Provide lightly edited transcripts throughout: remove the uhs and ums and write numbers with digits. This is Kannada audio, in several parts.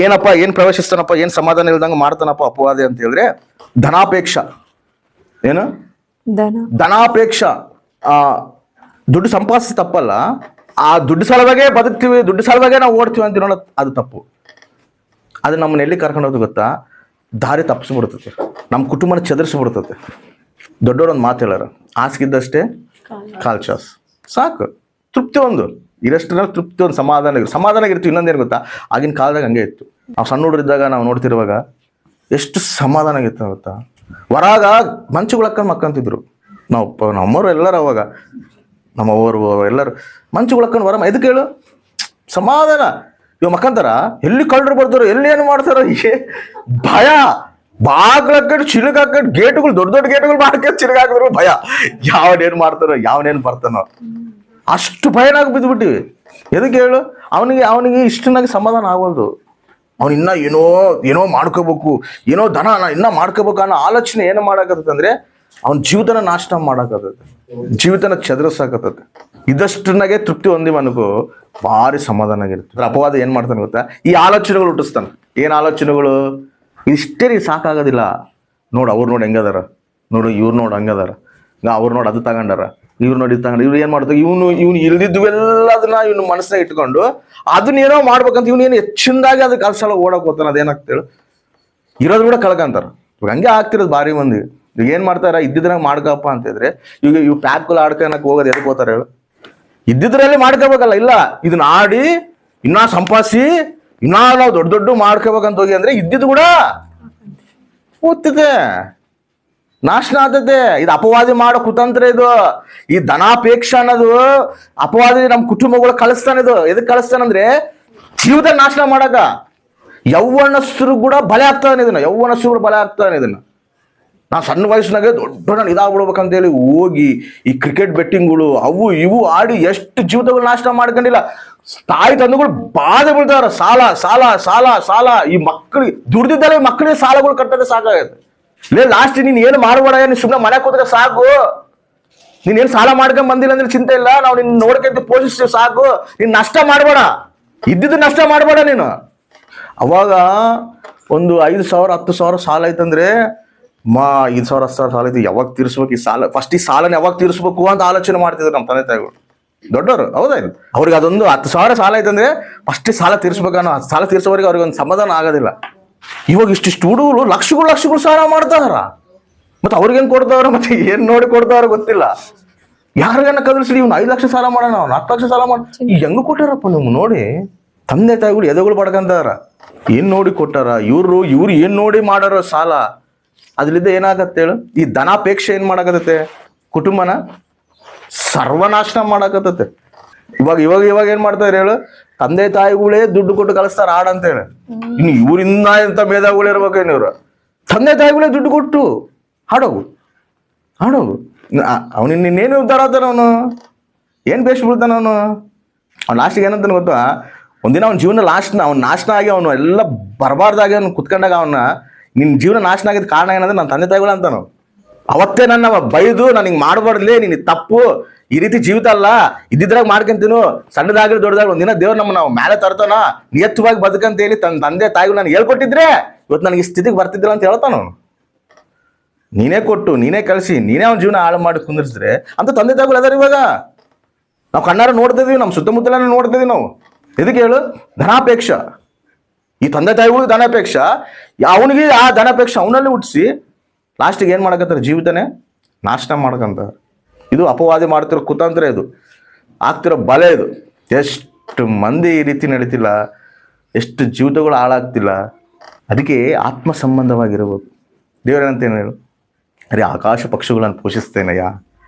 ಏನಪ್ಪ ಏನ್ ಪ್ರವೇಶಿಸ್ತಾನಪ್ಪ, ಏನ್ ಸಮಾಧಾನ ಇಲ್ದಂಗ ಮಾಡ್ತಾನಪ್ಪ ಅಪವಾದಿ ಅಂತ ಹೇಳಿದ್ರೆ ಧನಾಪೇಕ್ಷ. ಏನು ಧನಾಪೇಕ್ಷ. ದುಡ್ಡು ಸಂಪಾದಿಸಿ ತಪ್ಪಲ್ಲ, ಆ ದುಡ್ಡು ಸಲುವಾಗೇ ಬದುಕ್ತೀವಿ, ದುಡ್ಡು ಸಲುವಾಗೇ ನಾವು ಓಡ್ತೀವಿ ಅಂತ ನೋಡೋದು ಅದು ತಪ್ಪು. ಅದು ನಮ್ಮನ್ನ ಎಲ್ಲಿ ಕರ್ಕೊಂಡು ಹೋಗೋದು ಗೊತ್ತಾ? ದಾರಿ ತಪ್ಪಿಸ್ಬಿಡ್ತದೆ, ನಮ್ಮ ಕುಟುಂಬನ ಚದರಿಸ್ಬಿಡ್ತದೆ. ದೊಡ್ಡವ್ರೊಂದು ಮಾತು ಹೇಳಾರ, ಹಾಸಿಗಿದ್ದಷ್ಟೇ ಕಾಲ್ ಚಾಸ್. ಸಾಕು, ತೃಪ್ತಿ ಒಂದು ಇರಷ್ಟರಲ್ಲಿ ತೃಪ್ತಿ, ಒಂದು ಸಮಾಧಾನ ಇರ್ತೀವಿ. ಇನ್ನೊಂದೇನು ಗೊತ್ತಾ, ಆಗಿನ ಕಾಲದಾಗ ಹಂಗೆ ಇತ್ತು. ನಾವು ಸಣ್ಣ ಹುಡುಗರಿದ್ದಾಗ ನಾವು ನೋಡ್ತಿರುವಾಗ ಎಷ್ಟು ಸಮಾಧಾನ ಆಗಿತ್ತು ಗೊತ್ತಾ. ಹೊರಾಗ ಮಂಚುಗಳಕ್ಕ ಮಕ್ಕಂತಿದ್ರು. ನಮ್ಮವರು ಎಲ್ಲರೂ ಅವಾಗ, ನಮ್ಮವರು ಎಲ್ಲರೂ ಮಂಚುಗಳಕ್ಕನ್ ಹೊರ ಎದಕ್ಕೆ ಹೇಳು, ಸಮಾಧಾನ. ಇವಾಗ ಮಕ್ಕಂತಾರ, ಎಲ್ಲಿ ಕಳ್ಳರು ಬರ್ತಾರೋ, ಎಲ್ಲಿ ಏನು ಮಾಡ್ತಾರೋ, ಭಯ. ಬಾಗ್ಲಕ್ಕಟ್ಟು ಚಿಲುಗಾಕಟ್ಟು ಗೇಟುಗಳು, ದೊಡ್ಡ ದೊಡ್ಡ ಗೇಟುಗಳು ಮಾಡ್ಕೊಂಡು ಚಿಲುಗಾಕಿದ್ರು ಭಯ. ಯಾವನೇನು ಮಾಡ್ತಾರೋ, ಯಾವನೇನು ಬರ್ತಾನೋ, ಅಷ್ಟು ಭಯನಾಗಿ ಬಿದ್ದುಬಿಟ್ಟಿವಿ. ಎದಕ್ಕೆ ಹೇಳು, ಅವನಿಗೆ ಇಷ್ಟನಾಗಿ ಸಮಾಧಾನ ಆಗೋದು. ಅವನು ಇನ್ನ ಏನೋ ಮಾಡ್ಕೋಬೇಕು, ಏನೋ ದನ ಇನ್ನ ಮಾಡ್ಕೋಬೇಕು ಅನ್ನೋ ಆಲೋಚನೆ ಏನು ಮಾಡಾಕತ್ತಂದ್ರೆ ಅವನ ಜೀವಿತನ ನಾಶ ಮಾಡಾಕತ್ತೈತೆ, ಜೀವಿತನ ಚದರಿಸಾಕತ್ತೈತೆ. ಇದಷ್ಟನಾಗೆ ತೃಪ್ತಿ ಹೊಂದಿವ ಅನ್ಕೋ, ಭಾರಿ ಸಮಾಧಾನ ಆಗಿರುತ್ತೆ. ಅಪವಾದ ಏನ್ ಮಾಡ್ತಾನೆ ಗೊತ್ತಾ, ಈ ಆಲೋಚನೆಗಳು ಹುಟ್ಟಿಸ್ತಾನೆ. ಏನ್ ಆಲೋಚನೆಗಳು? ಇಷ್ಟೇ ರೀ ಸಾಕಾಗೋದಿಲ್ಲ. ನೋಡು ಅವ್ರು ನೋಡಿ ಹೆಂಗದಾರ, ನೋಡು ಇವ್ರು ನೋಡಿ ಹಂಗದಾರ, ಅವ್ರು ನೋಡಿ ಅದು ತಗೊಂಡಾರ, ಇವ್ರು ನೋಡಿ ತಗೊಂಡು, ಇವ್ರು ಏನ್ ಮಾಡ್ತಾರೆ, ಇವನು ಇಲ್ದಿದ್ವೆಲ್ಲ ಅದನ್ನ ಇವನು ಮನಸ್ಸಿನಾಗ ಇಟ್ಕೊಂಡು ಅದನ್ನೇನೋ ಮಾಡ್ಬೇಕಂತ ಇವನೇನು ಹೆಚ್ಚಿನದಾಗಿ ಅದಕ್ಕೆ ಕಲ್ಸಲ್ಲ ಓಡಕ್ ಹೋಗ್ತಾನೆ. ಅದೇನಾಗ್ತೇಳು, ಇರೋದು ಕೂಡ ಕಳ್ಕಂತಾರ. ಇವಾಗ ಹಂಗೆ ಆಗ್ತಿರೋದು ಭಾರಿ ಮಂದಿ. ಈಗ ಏನ್ ಮಾಡ್ತಾರ, ಇದ್ದಿದ್ರಾಗ ಮಾಡ್ಕಪ್ಪ ಅಂತಿದ್ರೆ ಇವು ಪ್ಯಾಕ್ಗಳು ಆಡ್ಕೊಳಕ್ ಹೋಗೋದು ಎದಕ್ಕೆ ಹೋಗ್ತಾರ ಹೇಳು? ಇದ್ದಿದ್ರಲ್ಲಿ ಮಾಡ್ಕೋಬೇಕಲ್ಲ. ಇಲ್ಲ, ಇದನ್ನ ಆಡಿ ಇನ್ನ ಸಂಪಾದಿಸಿ ಇನ್ನ ನಾವು ದೊಡ್ಡ ದೊಡ್ಡ ಮಾಡ್ಕೋಬೇಕಂತ ಹೋಗಿ ಅಂದ್ರೆ ಇದ್ದಿದ್ದು ಕೂಡ ಓದ್ತಿದೆ, ನಾಶನ ಆಗ್ತದೆ. ಇದು ಅಪವಾದಿ ಮಾಡೋ ಕುತಂತ್ರ. ಇದು ಈ ಧನಾಪೇಕ್ಷ ಅನ್ನೋದು ಅಪವಾದಿ ನಮ್ಮ ಕುಟುಂಬಗಳು ಕಳಿಸ್ತಾನೆ. ಇದು ಎದಕ್ಕೆ ಕಳಿಸ್ತಾನಂದ್ರೆ ಜೀವಿತ ನಾಶನ ಮಾಡಕ. ಯೌವನಸ್ಥರು ಕೂಡ ಬಲೆ ಆಗ್ತಾನೆ ಇದನ್ನ, ಇದನ್ನ. ನಾ ಸಣ್ಣ ವಯಸ್ಸಿನಾಗೆ ದೊಡ್ಡ ಇದಾಗ್ಬಿಡ್ಬೇಕಂತ ಹೇಳಿ ಹೋಗಿ ಈ ಕ್ರಿಕೆಟ್ ಬೆಟ್ಟಿಂಗ್ಗಳು ಅವು ಇವು ಆಡಿ ಎಷ್ಟು ಜೀವಿತಗಳು ನಾಶನ ಮಾಡ್ಕೊಂಡಿಲ್ಲ. ತಾಯಿ ತಂದೆಗಳು ಬಾಧೆ ಬೀಳ್ತಾರ. ಸಾಲ ಸಾಲ ಸಾಲ ಸಾಲ. ಈ ಮಕ್ಕಳಿಗೆ ದುಡ್ದಿದ್ದಲ್ಲ, ಈ ಮಕ್ಕಳಿಗೆ ಸಾಲಗಳು ಕಟ್ಟೋದೇ ಸಾಕಾಗತ್ತೆ. ಲಾಸ್ಟ್ ನೀನ್ ಏನು ಮಾಡಬೇಡ, ನೀನ್ ಸುಮ್ಮನೆ ಮನೆ ಕೂತ್ರೆ ಸಾಕು. ನೀನ್ ಸಾಲ ಮಾಡ್ಕೊಂಡ್ ಬಂದಿಲ್ಲ ಅಂದ್ರೆ ಚಿಂತೆ ಇಲ್ಲ, ನಾವು ನಿನ್ನ ನೋಡ್ಕೊಂತ ಪೋಷಿಸ್ತೀವಿ ಸಾಕು. ನೀನ್ ನಷ್ಟ ಮಾಡಬೇಡ, ಇದ್ದಿದ್ದು ನಷ್ಟ ಮಾಡಬೇಡ ನೀನು. ಅವಾಗ ಒಂದು 5,000 10,000 ಸಾಲ ಐತಂದ್ರೆ 5,000 10,000 ಸಾಲ ಐತಿ, ಯಾವಾಗ ತೀರಿಸ್ಬೇಕು ಈ ಸಾಲ, ಫಸ್ಟ್ ಈ ಸಾಲನ ಯಾವಾಗ ತೀರಿಸ್ಬೇಕು ಅಂತ ಆಲೋಚನೆ ಮಾಡ್ತಿದ್ರು ನಮ್ಮ ತಂದೆ ತಾಯಿಗಳು, ದೊಡ್ಡವರು. ಹೌದಾ? ಅವ್ರಿಗೆ ಅದೊಂದು 10,000 ಸಾಲ ಐತಂದ್ರೆ ಫಸ್ಟ್ ಸಾಲ ತೀರಿಸ್ಬೇಕನ್ನೋ, ಸಾಲ ತೀರ್ಸೋವರೆಗೆ ಅವ್ರಿಗೆ ಒಂದು ಸಮಾಧಾನ ಆಗೋದಿಲ್ಲ. ಇವಾಗ ಇಷ್ಟಿಷ್ಟು ಹುಡುಗರು ಲಕ್ಷಗಳು ಸಾಲ ಮಾಡ್ತಾರ. ಮತ್ತೆ ಅವ್ರಿಗೇನು ಕೊಡ್ತಾವ್ರ, ಮತ್ತೆ ಏನ್ ನೋಡಿ ಕೊಡ್ತಾವ್ರ ಗೊತ್ತಿಲ್ಲ. ಯಾರಿಗನ್ನ ಕದಲ್ಸಿ ಇವ್ನು 5 ಲಕ್ಷ ಸಾಲ ಮಾಡೋಣ, 10 ಲಕ್ಷ ಸಾಲ ಮಾಡ, ಈಗ ಹೆಂಗ ಕೊಟ್ಟಾರಪ್ಪ ನೀವು ನೋಡಿ. ತಂದೆ ತಾಯಿಗಳು ಎದೆಗಳು ಪಡ್ಕಂತಾರ, ಏನ್ ನೋಡಿ ಕೊಟ್ಟಾರ ಇವ್ರು ಏನ್ ನೋಡಿ ಮಾಡಾರ ಸಾಲ. ಅದ್ರಿಂದ ಏನಾಗತ್ತೆ ಹೇಳು, ಈ ಧನಾಪೇಕ್ಷೆ ಏನ್ ಮಾಡಾಕತ್ತೆ, ಕುಟುಂಬನ ಸರ್ವನಾಶನ ಮಾಡಾಕತ್ತೆ. ಇವಾಗ ಏನ್ ಮಾಡ್ತಾರೆ ಹೇಳು, ತಂದೆ ತಾಯಿಗಳೇ ದುಡ್ಡು ಕೊಟ್ಟು ಕಳಿಸ್ತಾರ ಆಡಂತ ಹೇಳಿ. ಇನ್ನು ಇವರಿಂದ ಎಂತ ಮೇಧಾಗಳು ಇರ್ಬೇಕೇನು ಇವ್ರು. ತಂದೆ ತಾಯಿಗಳೇ ದುಡ್ಡು ಕೊಟ್ಟು ಹಾಡೋಗು ಅವನಿನ್ನೇನು ಉದ್ಧಾರ ಆಗ್ತಾನ, ಅವನು ಏನ್ ಬೇಷ್ ಬಿಡ್ತಾನ ಅವನು. ಲಾಸ್ಟಿಗೆ ಏನಂತಾನೆ ಗೊತ್ತಾ, ಒಂದಿನ ಅವ್ನ ಜೀವನ ಅವ್ನು ನಾಶನ ಆಗಿ ಅವನು ಎಲ್ಲ ಬರಬಾರ್ದಾಗಿ ಅವ್ನು ಕುತ್ಕೊಂಡಾಗ ಅವನ್ನ, ನಿನ್ನ ಜೀವನ ನಾಶನ ಆಗಿದ್ದ ಕಾರಣ ಏನಂದ್ರೆ ನನ್ನ ತಂದೆ ತಾಯಿಗಳು ಅಂತಾನು. ಅವತ್ತೇ ನನ್ನ ಬೈದು ನಾನು ಹಿಂಗೆ ಮಾಡಬಾರ್ದ್ಲಿ, ನೀನು ತಪ್ಪು, ಈ ರೀತಿ ಜೀವಿತ ಅಲ್ಲ, ಇದ್ದಿದ್ರಾಗ ಮಾಡ್ಕೊಂತೀನು, ಸಣ್ಣದಾಗ್ಲಿ ದೊಡ್ಡದಾಗ್ಲಿ ಒಂದಿನ ದೇವ್ರು ನಾವು ಮೇಲೆ ತರ್ತಾನ, ನಿಯತ್ವಾಗಿ ಬದುಕಂತ ಹೇಳಿ ತನ್ನ ತಂದೆ ತಾಯಿಗಳು ನಾನು ಹೇಳ್ಕೊಟ್ಟಿದ್ರೆ ಇವತ್ತು ನನಗೆ ಈ ಸ್ಥಿತಿಗೆ ಬರ್ತಿದ್ದಿಲ್ಲ ಅಂತ ಹೇಳ್ತಾನ ಅವನು. ನೀನೇ ಕೊಟ್ಟು ನೀನೇ ಕಳಿಸಿ ನೀನೇ ಅವ್ನ ಜೀವನ ಹಾಳು ಮಾಡಿ ಕುಂದಿರಿಸಿದ್ರೆ ಅಂತ ತಂದೆ ತಾಯಿಗಳು ಅದಾರ. ಇವಾಗ ನಾವು ಕಣ್ಣಾರ ನೋಡ್ತಿದೀವಿ, ನಮ್ಮ ಸುತ್ತಮುತ್ತಲ ನೋಡ್ತಿದೀವಿ ನಾವು. ಎದಕ್ಕೆ ಹೇಳು, ಧನಾಪೇಕ್ಷ. ಈ ತಂದೆ ತಾಯಿಗಳು ಧನಾಪೇಕ್ಷ, ಅವನಿಗೆ ಆ ಧನಾಪೇಕ್ಷ ಅವನಲ್ಲಿ ಹುಟ್ಟಿಸಿ ಲಾಸ್ಟಿಗೆ ಏನ್ ಮಾಡಕತ್ತಾರೆ, ಜೀವಿತನೇ ನಾಶನ ಮಾಡ್ಕಂತಾರೆ. ಇದು ಅಪವಾದಿ ಮಾಡ್ತಿರೋ ಕುತಂತ್ರ, ಇದು ಆಗ್ತಿರೋ ಬಲೆ. ಇದು ಎಷ್ಟು ಮಂದಿ ಈ ರೀತಿ ನಡೀತಿಲ್ಲ, ಎಷ್ಟು ಜೀವಿತಗಳು ಹಾಳಾಗ್ತಿಲ್ಲ. ಅದಕ್ಕೆ ಆತ್ಮ ಸಂಬಂಧವಾಗಿರ್ಬೇಕು. ದೇವರೇನಂತೇನು ಹೇಳು, ಅರೆ ಆಕಾಶ ಪಕ್ಷಿಗಳನ್ನು ಪೋಷಿಸ್ತೇನಯ್ಯ,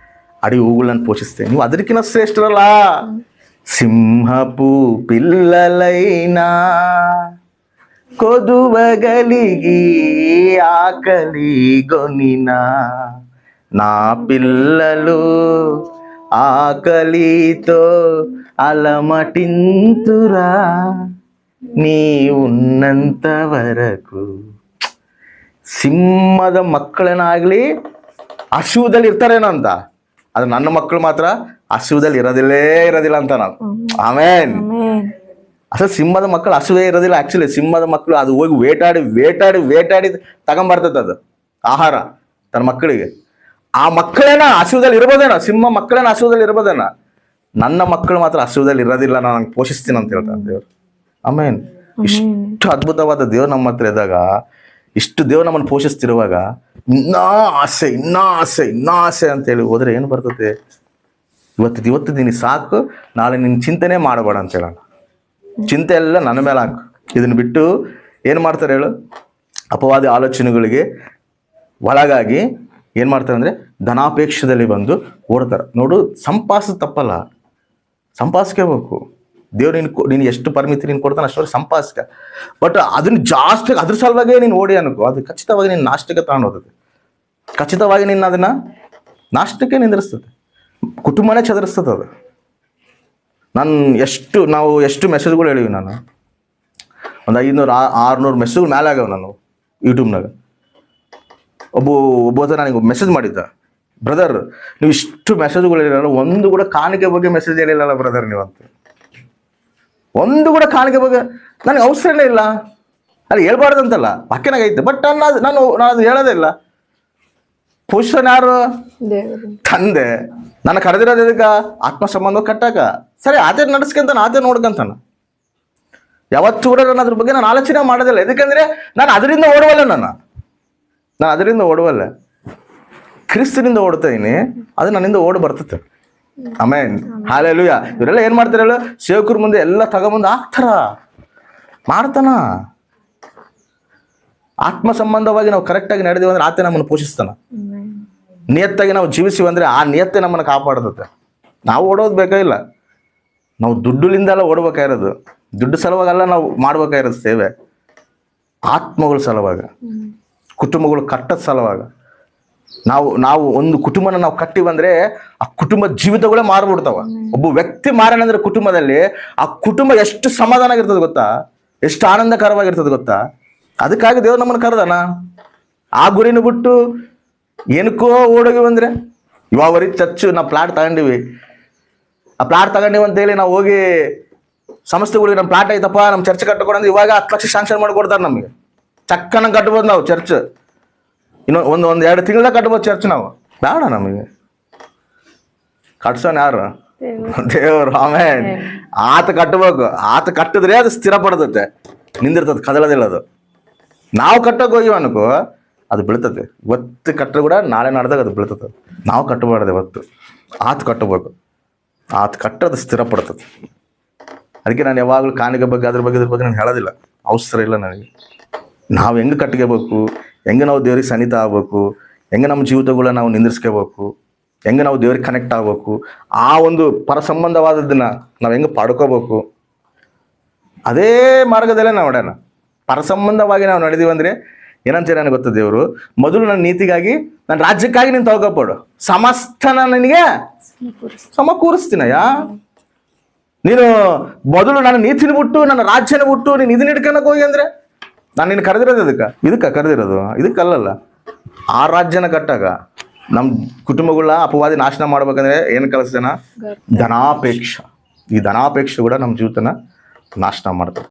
ಅಡಿ ಹೂಗಳನ್ನು ಪೋಷಿಸ್ತೇನೆ, ನೀವು ಅದಕ್ಕಿಂತ ಶ್ರೇಷ್ಠರಲ್ಲ. సింహపు పిల్లలైనా కొదువగలిగి ఆకలి గొనిన నా పిల్లలు ఆకలితో అలమటింతురా ನೀ ಉನ್ನಂತ ವರಕು. ಸಿಂಹದ ಮಕ್ಕಳನ್ನಾಗ್ಲಿ ಹಸಿವುದಲ್ಲಿ ಇರ್ತಾರೇನೋ ಅಂತ, ಅದು ನನ್ನ ಮಕ್ಕಳು ಮಾತ್ರ ಹಸಿವುದಲ್ಲಿ ಇರೋದಿಲ್ಲ ಅಂತ ನಾನು. ಆಮೇನ್. ಅಸಲು ಸಿಂಹದ ಮಕ್ಕಳು ಹಸುವೇ ಇರೋದಿಲ್ಲ. ಆಕ್ಚುಲಿ ಸಿಂಹದ ಮಕ್ಕಳು ಅದು ಹೋಗಿ ವೇಟಾಡಿ ತಗೊಂಬರ್ತದೆ ಅದು ಆಹಾರ ತನ್ನ ಮಕ್ಕಳಿಗೆ. ಆ ಮಕ್ಕಳೇನ ಹಸುವದಲ್ಲಿ ಇರ್ಬೋದೇನ, ಸಿಂಹ ಮಕ್ಕಳೇನ ಹಸುವದಲ್ಲಿ ಇರ್ಬೋದೇನ, ನನ್ನ ಮಕ್ಕಳು ಮಾತ್ರ ಹಸುವದಲ್ಲಿ ಇರೋದಿಲ್ಲ, ನಾನು ಪೋಷಿಸ್ತೀನಿ ಅಂತ ಹೇಳ್ತಾನೆ ದೇವ್ರು. ಆಮೇನ್. ಇಷ್ಟು ಅದ್ಭುತವಾದ ದೇವ್ರು ನಮ್ಮ ಹತ್ರ ಇದ್ದಾಗ, ಇಷ್ಟು ದೇವ್ರು ನಮ್ಮನ್ನು ಪೋಷಿಸ್ತಿರುವಾಗ ಇನ್ನೂ ಆಸೆ ಅಂತೇಳಿ ಹೋದ್ರೆ ಏನು ಬರ್ತದೆ? ಇವತ್ತು ನಿನಗೆ ಸಾಕು, ನಾಳೆ ನಿನ್ನ ಚಿಂತನೆ ಮಾಡಬೇಡ ಅಂತ ಹೇಳೋಣ. ಚಿಂತೆ ಎಲ್ಲ ನನ್ನ ಮೇಲೆ ಹಾಕು. ಇದನ್ನು ಬಿಟ್ಟು ಏನು ಮಾಡ್ತಾರೆ ಹೇಳು? ಅಪವಾದಿ ಆಲೋಚನೆಗಳಿಗೆ ಒಳಗಾಗಿ ಏನು ಮಾಡ್ತಾರೆ ಅಂದರೆ ಧನಾಪೇಕ್ಷದಲ್ಲಿ ಬಂದು ಓಡ್ತಾರೆ. ನೋಡು, ತಪ್ಪಲ್ಲ, ಸಂಪಾದಿಸ್ಕೋಬೇಕು. ದೇವ್ರು ನೀನು ಎಷ್ಟು ಪರಿಮಿತಿ ನೀನು ಕೊಡ್ತಾನೆ ಅಷ್ಟವರೆಗೆ ಸಂಪಾದಿಸ್ಕ. ಬಟ್ ಅದನ್ನು ಜಾಸ್ತಿ ಅದ್ರ ಸಲುವಾಗೇ ನೀನು ಓಡಿ ಅನ್ಕೋ, ಅದು ಖಚಿತವಾಗಿ ನೀನು ನಾಷ್ಟಕ್ಕೆ ತಗೊಂಡು ಹೋಗ್ತದೆ. ಖಚಿತವಾಗಿ ನಿನ್ನ ಅದನ್ನು ನಾಷ್ಟಕ್ಕೆ ನಿಂದಿರಿಸ್ತದೆ, ಕುಟುಂಬನೇ ಚದರಿಸ್ತದೆ ಅದು. ನಾವು ಎಷ್ಟು ಮೆಸೇಜ್ಗಳು ಹೇಳಿವಿ. ನಾನು ಒಂದು 500-600 ಮೆಸೇಜ್ಗಳು ಮೇಲೆ ಆಗ್ಯಾವ ನಾನು ಯೂಟ್ಯೂಬ್ನಾಗ. ಒಬ್ಬ ನನಗೆ ಮೆಸೇಜ್ ಮಾಡಿದ್ದ, ಬ್ರದರ್ ನೀವು ಇಷ್ಟು ಮೆಸೇಜ್ಗಳು ಹೇಳಿರಲ್ಲ, ಒಂದು ಕೂಡ ಕಾಣಿಕೆ ಬಗ್ಗೆ ಮೆಸೇಜ್ ಹೇಳಿಲ್ಲಲ್ಲ ಬ್ರದರ್ ನೀವು ಅಂತ. ಒಂದು ಕೂಡ ಕಾಣಿಕೆ ಬಗ್ಗೆ ನನಗೆ ಅವಸರನೇ ಇಲ್ಲ. ಅಲ್ಲಿ ಹೇಳ್ಬಾರ್ದಂತಲ್ಲ, ವಾಕ್ಯನಾಗ ಐತೆ, ಬಟ್ ನಾನು ಅದು ಹೇಳೋದೇ ಇಲ್ಲ. ಪುರುಷನ್ ಯಾರು? ತಂದೆ. ನನ್ನ ಕರೆದಿರೋದು ಇದಕ್ಕ ಆತ್ಮ ಸಂಬಂಧ ಕಟ್ಟಾಕ. ಸರಿ, ಅದೇ ನಡೆಸ್ಕೊಂತಾನ, ಅದೇ ನೋಡ್ಕೊಂತಾನ. ಯಾವತ್ತೂ ಕೂಡ ನಾನು ಅದ್ರ ಬಗ್ಗೆ ನಾನು ಆಲೋಚನೆ ಮಾಡೋದಿಲ್ಲ. ಯಾಕಂದ್ರೆ ನಾನು ಅದರಿಂದ ಓಡುವಲ್ಲ, ಕ್ರಿಸ್ತನಿಂದ ಓಡ್ತಾ ಇದೀನಿ, ಅದು ನನ್ನಿಂದ ಓಡಿ ಬರ್ತದೆ. ಆಮೇನ್, ಹಲ್ಲೆಲೂಯಾ. ಇವರೆಲ್ಲ ಏನ್ ಮಾಡ್ತಾರೆ ಹೇಳು? ಸೇವಕರ ಮುಂದೆ ಎಲ್ಲ ತಗೊಂಬಂದು ಹಾಕ್ತಾರ, ಮಾಡ್ತಾನ. ಆತ್ಮ ಸಂಬಂಧವಾಗಿ ನಾವು ಕರೆಕ್ಟಾಗಿ ನಡೆದೀವಿ ಅಂದ್ರೆ ಆತ ನಮ್ಮನ್ನು ಪೋಷಿಸ್ತಾನ. ನಿಯತ್ತಾಗಿ ನಾವು ಜೀವಿಸಿವಿ ಅಂದ್ರೆ ಆ ನಿಯತ್ತೆ ನಮ್ಮನ್ನು ಕಾಪಾಡ್ತದೆ. ನಾವು ಓಡೋದು ಬೇಕಾಗಿಲ್ಲ, ನಾವು ದುಡ್ಡುಲಿಂದೆಲ್ಲ ಓಡ್ಬೇಕಾಗಿರೋದು. ದುಡ್ಡು ಸಲುವಾಗಲ್ಲ ನಾವು ಮಾಡ್ಬೇಕಾಗಿರೋದು ಸೇವೆ, ಆತ್ಮಗಳ ಸಲುವಾಗ, ಕುಟುಂಬಗಳು ಕಟ್ಟದ ಸಲುವಾಗ. ನಾವು ಒಂದು ಕುಟುಂಬನ ನಾವು ಕಟ್ಟಿ ಬಂದ್ರೆ ಆ ಕುಟುಂಬ ಜೀವಿತಗಳೇ ಮಾರ್ಬಿಡ್ತಾವ. ಒಬ್ಬ ವ್ಯಕ್ತಿ ಮಾರನಂದ್ರೆ ಕುಟುಂಬದಲ್ಲಿ ಆ ಕುಟುಂಬ ಎಷ್ಟು ಸಮಾಧಾನ ಆಗಿರ್ತದೆ ಗೊತ್ತಾ, ಎಷ್ಟು ಆನಂದಕರವಾಗಿರ್ತದೆ ಗೊತ್ತಾ. ಅದಕ್ಕಾಗಿ ದೇವ್ರು ನಮ್ಮನ್ನು ಕರೆದಾನ. ಆ ಗುರಿನ ಬಿಟ್ಟು ಏನಕ್ಕೋ ಓಡೋಗಿ ಬಂದ್ರೆ, ಇವಾವರಿ ಚರ್ಚ್ ನಾವು ಪ್ಲಾಟ್ ತಗೊಂಡಿವಿ, ಆ ಪ್ಲಾಟ್ ತಗೊಂಡಿವಿ ಅಂತೇಳಿ ನಾವು ಹೋಗಿ ಸಂಸ್ಥೆಗಳಿಗೆ ನಮ್ಮ ಪ್ಲಾಟ್ ಐತಪ್ಪ, ನಮ್ಮ ಚರ್ಚ್ ಕಟ್ಟಕೊಂಡ್ರೆ ಇವಾಗ 10 ಲಕ್ಷ ಶಾಂಕ್ಷನ್ ಮಾಡಿಕೊಡ್ತಾರೆ ನಮಗೆ. ಚಕ್ಕನ ಕಟ್ಬೋದು ನಾವು ಚರ್ಚ್, ಒಂದು 2 ತಿಂಗಳ ಕಟ್ಬೋದು ಚರ್ಚ್. ನಾವು ಬೇಡ, ನಮಗೆ ಕಟ್ಸೋಣ ಯಾರು? ದೇವ್ರು. ಆಮೇನ್. ಆತ ಕಟ್ಟಬೇಕು. ಆತ ಕಟ್ಟಿದ್ರೆ ಅದು ಸ್ಥಿರ ಪಡ್ತತೆ, ನಿಂದಿರ್ತದೆ, ಕದಲದಿಲ್ಲ ಅದು. ನಾವು ಕಟ್ಟೋಕೆ ಹೋಗಿವ ಅನ್ಕೋ, ಅದು ಬೀಳ್ತದೆ. ಇವತ್ತು ಕಟ್ಟರು ಕೂಡ ನಾಳೆ ನಡೆದಾಗ ಅದು ಬೀಳ್ತದೆ. ನಾವು ಕಟ್ಟಬಾರ್ದು, ಇವತ್ತು ಆತ ಕಟ್ಟಬೇಕು. ಆತ ಕಟ್ಟೋದು ಸ್ಥಿರ ಪಡ್ತದೆ. ಅದಕ್ಕೆ ನಾನು ಯಾವಾಗಲೂ ಕಾಣಿಕೆ ಬಗ್ಗೆ ಇದ್ರ ಬಗ್ಗೆ ನಾನು ಹೇಳೋದಿಲ್ಲ, ಅವಸರ ಇಲ್ಲ ನನಗೆ. ನಾವು ಹೆಂಗೆ ಕಟ್ಕೋಬೇಕು, ಹೆಂಗೆ ನಾವು ದೇವ್ರಿಗೆ ಸನ್ನಿಹಿತ ಆಗ್ಬೇಕು, ಹೆಂಗೆ ನಮ್ಮ ಜೀವಿತಗಳನ್ನ ನಾವು ನಿಂದಿರ್ಸ್ಕೋಬೇಕು, ಹೆಂಗೆ ನಾವು ದೇವ್ರಿಗೆ ಕನೆಕ್ಟ್ ಆಗ್ಬೇಕು, ಆ ಒಂದು ಪರ ಸಂಬಂಧವಾದದ್ದನ್ನ ನಾವು ಹೆಂಗೆ ಪಡ್ಕೋಬೇಕು, ಅದೇ ಮಾರ್ಗದಲ್ಲೇ ನಾವು ನಡೆಯೋಣ. ಪರ ಸಂಬಂಧವಾಗಿ ನಾವು ನಡೆದೀವಿ ಅಂದರೆ ಏನಂತ ನನಗೆ ಗೊತ್ತ, ದೇವರು ಮೊದಲು ನನ್ನ ನೀತಿಗಾಗಿ, ನನ್ನ ರಾಜ್ಯಕ್ಕಾಗಿ ನೀನು ತಗೋಪಡು, ಸಮಸ್ತನ ನಿನಗೆ ಸಮಕೂರಿಸ್ತೀನಯ್ಯ. ನೀನು ಮೊದಲು ನನ್ನ ನೀತಿನ ಬಿಟ್ಟು, ನನ್ನ ರಾಜ್ಯನ ಬಿಟ್ಟು ನೀನು ಇದನ್ನ ಹಿಡ್ಕೊಳಕ್ ಹೋಗಿ ಅಂದ್ರೆ, ನಾನು ನಿನ್ನ ಕರೆದಿರೋದು ಇದಕ್ಕೆ ಕರೆದಿರೋದು ಇದಕ್ಕಲ್ಲಲ್ಲ. ಆ ರಾಜ್ಯನ ಕಟ್ಟಾಗ ನಮ್ಮ ಕುಟುಂಬಗಳ ಅಪವಾದಿ ನಾಶನ ಮಾಡ್ಬೇಕಂದ್ರೆ ಏನು ಕಲಿಸ್ತಾನ? ಧನಾಪೇಕ್ಷ. ಈ ಧನಾಪೇಕ್ಷೆ ಕೂಡ ನಮ್ಮ ಜೀವಿತನ ನಾಶನ ಮಾಡ್ತದೆ.